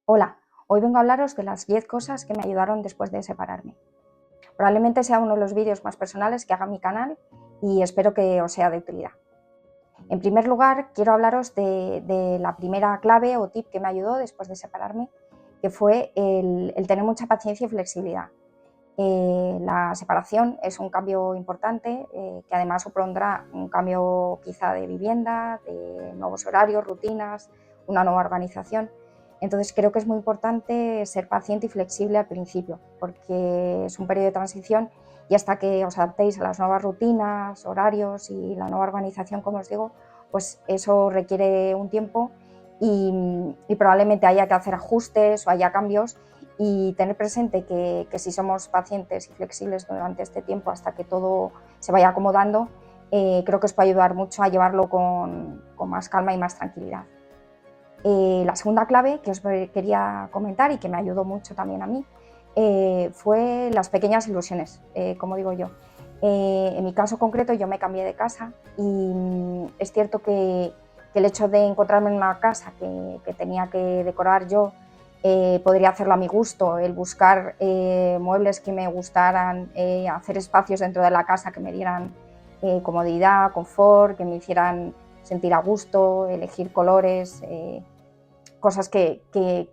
Hola, hoy vengo a hablaros de las 10 cosas que me ayudaron después de separarme. Probablemente sea uno de los vídeos más personales que haga mi canal y espero que os sea de utilidad. En primer lugar, quiero hablaros de la primera clave o tip que me ayudó después de separarme, que fue el tener mucha paciencia y flexibilidad. La separación es un cambio importante que además supondrá un cambio quizá de vivienda, de nuevos horarios, rutinas, una nueva organización. Entonces creo que es muy importante ser paciente y flexible al principio, porque es un periodo de transición y hasta que os adaptéis a las nuevas rutinas, horarios y la nueva organización, como os digo, pues eso requiere un tiempo y probablemente haya que hacer ajustes o haya cambios, y tener presente que si somos pacientes y flexibles durante este tiempo hasta que todo se vaya acomodando, creo que os puede ayudar mucho a llevarlo con más calma y más tranquilidad. La segunda clave que os quería comentar y que me ayudó mucho también a mí fue las pequeñas ilusiones, como digo yo. En mi caso concreto yo me cambié de casa y es cierto que el hecho de encontrarme en una casa que tenía que decorar yo, podría hacerlo a mi gusto, el buscar muebles que me gustaran, hacer espacios dentro de la casa que me dieran comodidad, confort, que me hicieran sentir a gusto, elegir colores, cosas que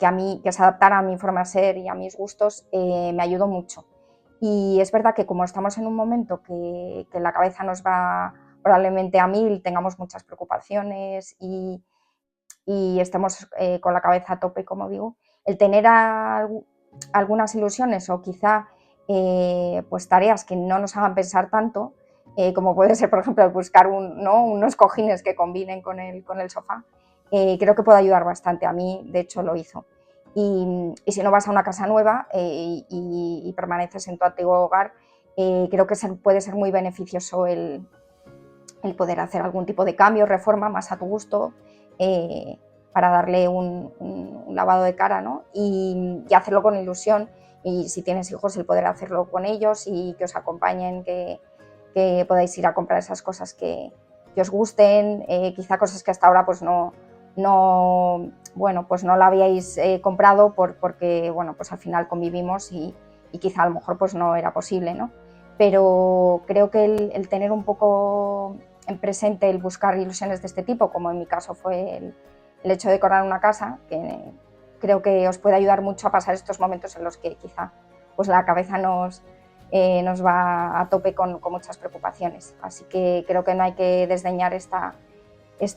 a mí, que se adaptaran a mi forma de ser y a mis gustos, me ayudó mucho. Y es verdad que como estamos en un momento que la cabeza nos va probablemente a mil, tengamos muchas preocupaciones y estemos con la cabeza a tope, como digo, el tener algunas ilusiones o quizá pues tareas que no nos hagan pensar tanto, como puede ser, por ejemplo, buscar unos cojines que combinen con el sofá, creo que puede ayudar bastante. A mí, de hecho, lo hizo. Y si no vas a una casa nueva y permaneces en tu antiguo hogar, creo que puede ser muy beneficioso el poder hacer algún tipo de cambio, reforma más a tu gusto, para darle un lavado de cara, ¿no? Y hacerlo con ilusión. Y si tienes hijos, el poder hacerlo con ellos y que os acompañen, que podáis ir a comprar esas cosas que os gusten, quizá cosas que hasta ahora pues bueno, pues no la habíais comprado porque bueno, pues al final convivimos y quizá a lo mejor pues no era posible, ¿no? Pero creo que el tener un poco en presente el buscar ilusiones de este tipo, como en mi caso fue el hecho de decorar una casa, que creo que os puede ayudar mucho a pasar estos momentos en los que quizá pues la cabeza nos va a tope con muchas preocupaciones. Así que creo que no hay que desdeñar esta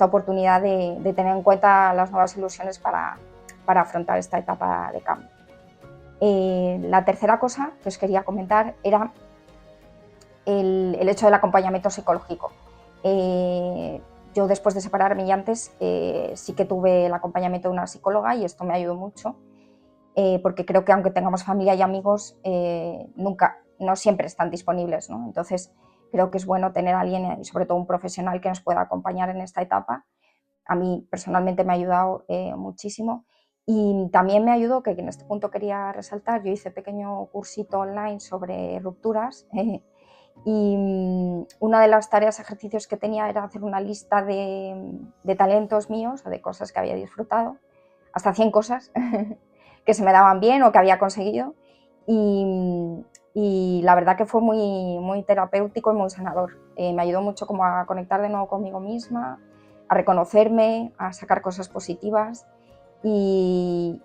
oportunidad de tener en cuenta las nuevas ilusiones para afrontar esta etapa de cambio. La tercera cosa que os quería comentar era el hecho del acompañamiento psicológico. Yo después de separarme y antes sí que tuve el acompañamiento de una psicóloga y esto me ayudó mucho, porque creo que aunque tengamos familia y amigos, no siempre están disponibles, ¿no? Entonces creo que es bueno tener a alguien y sobre todo un profesional que nos pueda acompañar en esta etapa. A mí personalmente me ha ayudado muchísimo y también me ayudó, que en este punto quería resaltar, yo hice pequeño cursito online sobre rupturas y una de las tareas, ejercicios que tenía era hacer una lista de talentos míos o de cosas que había disfrutado, hasta 100 cosas que se me daban bien o que había conseguido, y la verdad que fue muy terapéutico y muy sanador. Me ayudó mucho como a conectar de nuevo conmigo misma, a reconocerme, a sacar cosas positivas y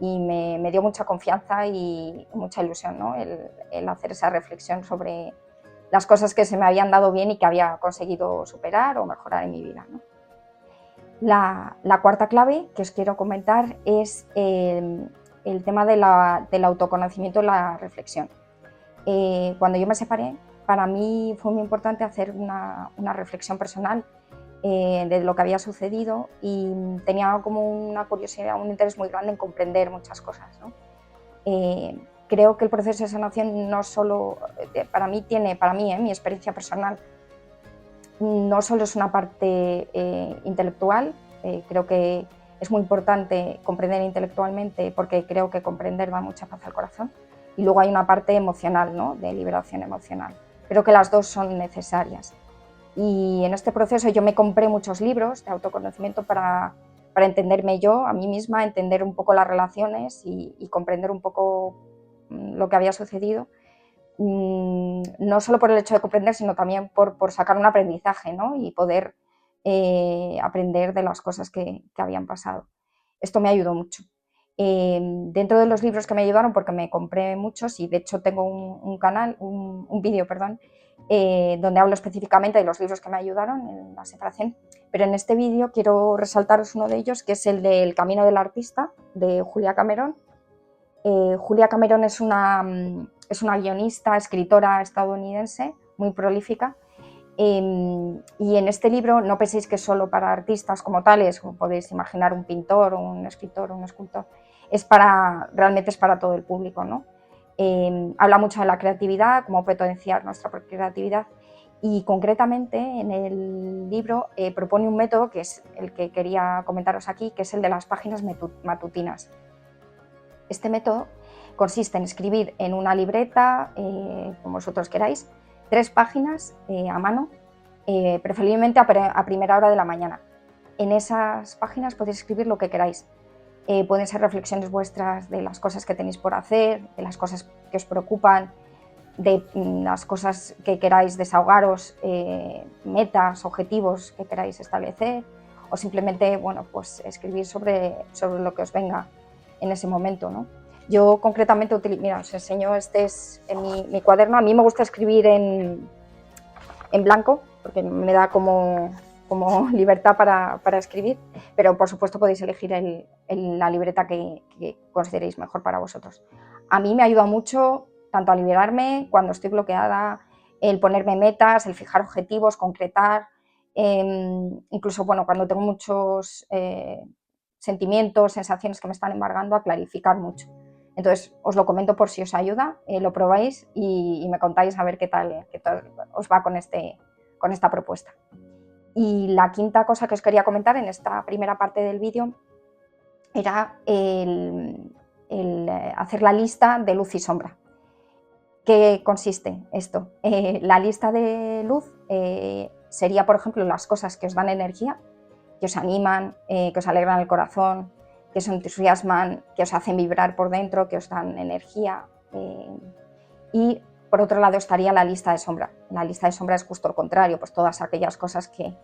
me dio mucha confianza y mucha ilusión, ¿no? el hacer esa reflexión sobre las cosas que se me habían dado bien y que había conseguido superar o mejorar en mi vida, ¿no? La cuarta clave que os quiero comentar es el tema del autoconocimiento y la reflexión. Cuando yo me separé, para mí fue muy importante hacer una reflexión personal de lo que había sucedido y tenía como una curiosidad, un interés muy grande en comprender muchas cosas, ¿no? Creo que el proceso de sanación no solo, para mí, mi experiencia personal, no solo es una parte intelectual, creo que es muy importante comprender intelectualmente porque creo que comprender da mucha paz al corazón, y luego hay una parte emocional, ¿no? De liberación emocional. Creo que las dos son necesarias. Y en este proceso yo me compré muchos libros de autoconocimiento para para entenderme yo, a mí misma, entender un poco las relaciones y comprender un poco lo que había sucedido. No solo por el hecho de comprender, sino también por sacar un aprendizaje, ¿no? Y poder aprender de las cosas que habían pasado. Esto me ayudó mucho. Dentro de los libros que me ayudaron, porque me compré muchos y de hecho tengo un vídeo, perdón, donde hablo específicamente de los libros que me ayudaron en la separación, pero en este vídeo quiero resaltaros uno de ellos, que es el de El camino del artista, de Julia Cameron. Julia Cameron es una guionista, escritora estadounidense muy prolífica, y en este libro no penséis que es solo para artistas como tales, como podéis imaginar un pintor, un escritor, un escultor, realmente es para todo el público, ¿no? Habla mucho de la creatividad, cómo potenciar nuestra propia creatividad, y concretamente en el libro propone un método que es el que quería comentaros aquí, que es el de las páginas matutinas. Este método consiste en escribir en una libreta, como vosotros queráis, 3 páginas a mano, preferiblemente a primera hora de la mañana. En esas páginas podéis escribir lo que queráis. Pueden ser reflexiones vuestras de las cosas que tenéis por hacer, de las cosas que os preocupan, de las cosas que queráis desahogaros, metas, objetivos que queráis establecer, o simplemente, bueno, pues escribir sobre lo que os venga en ese momento, ¿no? Yo concretamente mira, os enseño, este es mi cuaderno. A mí me gusta escribir en blanco, porque me da como libertad para escribir, pero por supuesto podéis elegir la libreta que consideréis mejor para vosotros. A mí me ayuda mucho tanto a liberarme cuando estoy bloqueada, el ponerme metas, el fijar objetivos, concretar, incluso bueno, cuando tengo muchos sentimientos, sensaciones que me están embargando, a clarificar mucho. Entonces os lo comento por si os ayuda, lo probáis y me contáis a ver qué tal os va con esta propuesta. Y la quinta cosa que os quería comentar en esta primera parte del vídeo era el hacer la lista de luz y sombra. ¿Qué consiste esto? La lista de luz sería, por ejemplo, las cosas que os dan energía, que os animan, que os alegran el corazón, que os entusiasman, que os hacen vibrar por dentro, que os dan energía. Y por otro lado estaría la lista de sombra. La lista de sombra es justo lo contrario, pues todas aquellas cosas que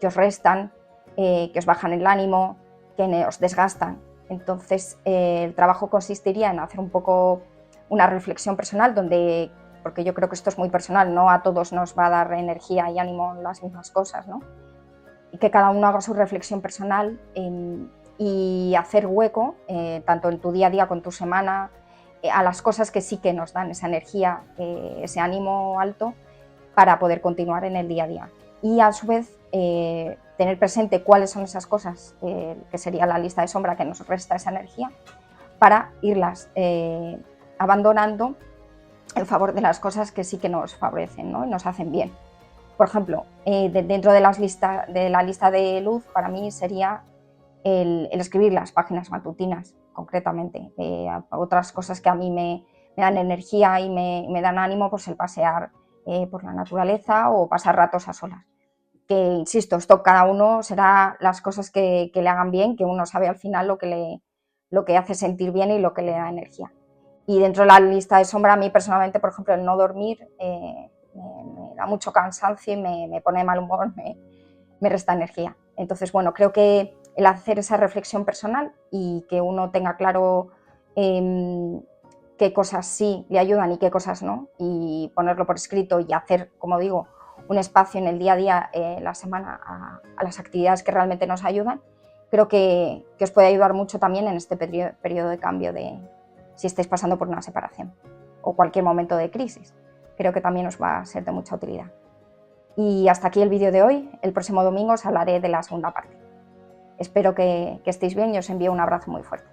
os restan, que os bajan el ánimo, que os desgastan. Entonces el trabajo consistiría en hacer un poco una reflexión personal, porque yo creo que esto es muy personal, no a todos nos va a dar energía y ánimo las mismas cosas, ¿no? Y que cada uno haga su reflexión personal y hacer hueco, tanto en tu día a día con tu semana, a las cosas que sí que nos dan esa energía, ese ánimo alto para poder continuar en el día a día. Y a su vez tener presente cuáles son esas cosas, que sería la lista de sombra que nos resta esa energía, para irlas abandonando en favor de las cosas que sí que nos favorecen, ¿no? Y nos hacen bien. Por ejemplo, dentro de la lista de luz, para mí sería el escribir las páginas matutinas, concretamente. Otras cosas que a mí me dan energía y me dan ánimo, pues el pasear por la naturaleza o pasar ratos a solas. Que, insisto, esto cada uno será las cosas que le hagan bien, que uno sabe al final lo que hace sentir bien y lo que le da energía. Y dentro de la lista de sombra, a mí personalmente, por ejemplo, el no dormir me da mucho cansancio y me pone de mal humor, me resta energía. Entonces, bueno, creo que el hacer esa reflexión personal y que uno tenga claro qué cosas sí le ayudan y qué cosas no, y ponerlo por escrito y hacer, como digo, un espacio en el día a día, la semana, a las actividades que realmente nos ayudan, creo que os puede ayudar mucho también en este periodo de cambio, si estáis pasando por una separación o cualquier momento de crisis. Creo que también os va a ser de mucha utilidad. Y hasta aquí el vídeo de hoy. El próximo domingo os hablaré de la segunda parte. Espero que estéis bien y os envío un abrazo muy fuerte.